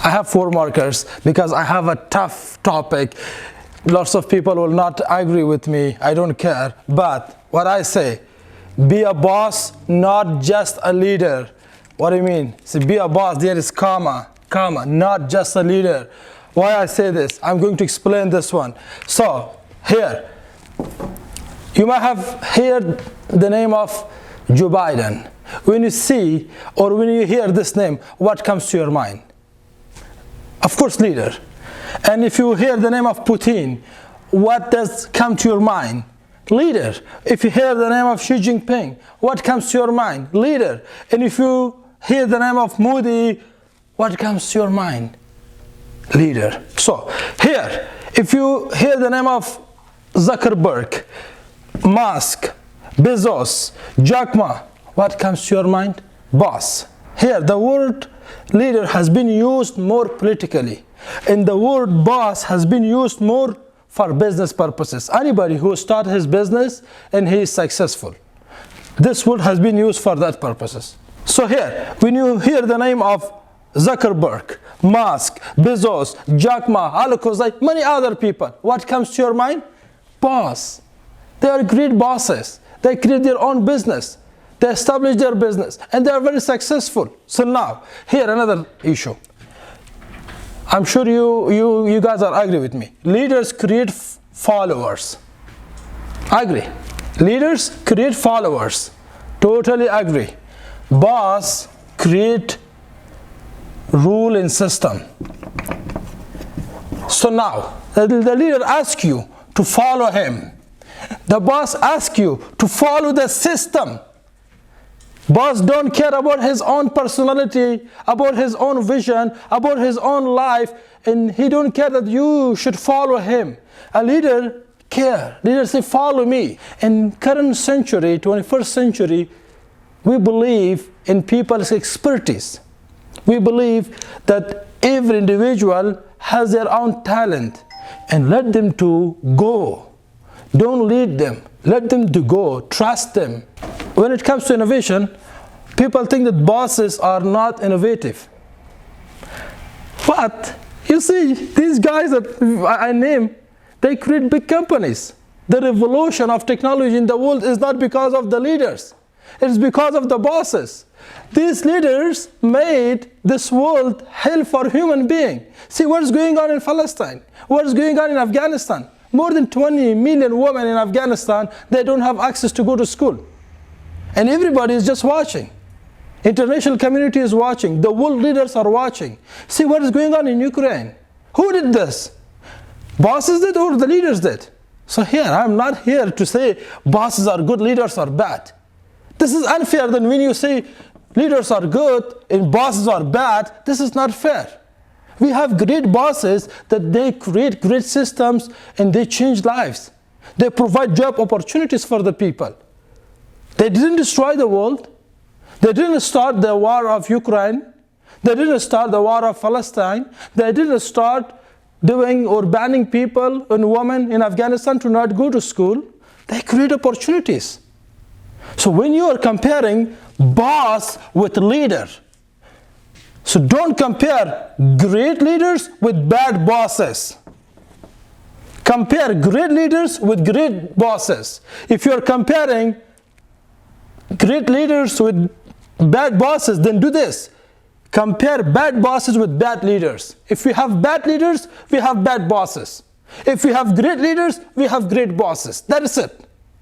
I have 4 markers because I have a tough topic. Lots of people will not agree with me. I don't care. But what I say, be a boss, not just a leader. What do you mean? See, be a boss, there is comma, not just a leader. Why I say this? I'm going to explain this one. So, here, you might have heard the name of Joe Biden. When you see or when you hear this name, what comes to your mind? Of course, leader. And if you hear the name of Putin, what does come to your mind? Leader. If you hear the name of Xi Jinping, what comes to your mind? Leader. And if you hear the name of Modi, what comes to your mind? Leader. So, here, if you hear the name of Zuckerberg, Musk, Bezos, Jack Ma, what comes to your mind? Boss. Here, the word leader has been used more politically, and the word boss has been used more for business purposes. Anybody who started his business and he is successful, this word has been used for that purposes. So here, when you hear the name of Zuckerberg, Musk, Bezos, Jack Ma, Alakozai, many other people, what comes to your mind? Boss. They are great bosses. They create their own business. They establish their business, and they are very successful. So now, here another issue. I'm sure you guys are agree with me. Leaders create followers. Agree. Leaders create followers. Totally agree. Boss create rule and system. So now, the leader asks you to follow him. The boss asks you to follow the system. Boss don't care about his own personality, about his own vision, about his own life, and he don't care that you should follow him. A leader care. Leader say, follow me. In current century, 21st century, we believe in people's expertise. We believe that every individual has their own talent, and let them to go. Don't lead them. Let them to go. Trust them. When it comes to innovation, people think that bosses are not innovative. But you see, these guys that I name, they create big companies. The revolution of technology in the world is not because of the leaders. It is because of the bosses. These leaders made this world hell for human beings. See what's going on in Palestine, what's going on in Afghanistan. More than 20 million women in Afghanistan, they don't have access to go to school. And everybody is just watching. International community is watching. The world leaders are watching. See what is going on in Ukraine. Who did this? Bosses did or the leaders did? So here, I'm not here to say bosses are good, leaders are bad. This is unfair. Then when you say leaders are good and bosses are bad, this is not fair. We have great bosses that they create great systems and they change lives. They provide job opportunities for the people. They didn't destroy the world. They didn't start the war of Ukraine. They didn't start the war of Palestine. They didn't start doing or banning people and women in Afghanistan to not go to school. They create opportunities. So when you are comparing boss with leader, so don't compare great leaders with bad bosses. Compare great leaders with great bosses. If you're comparing great leaders with bad bosses, then do this. Compare bad bosses with bad leaders. If we have bad leaders, we have bad bosses. If we have great leaders, we have great bosses. That is it.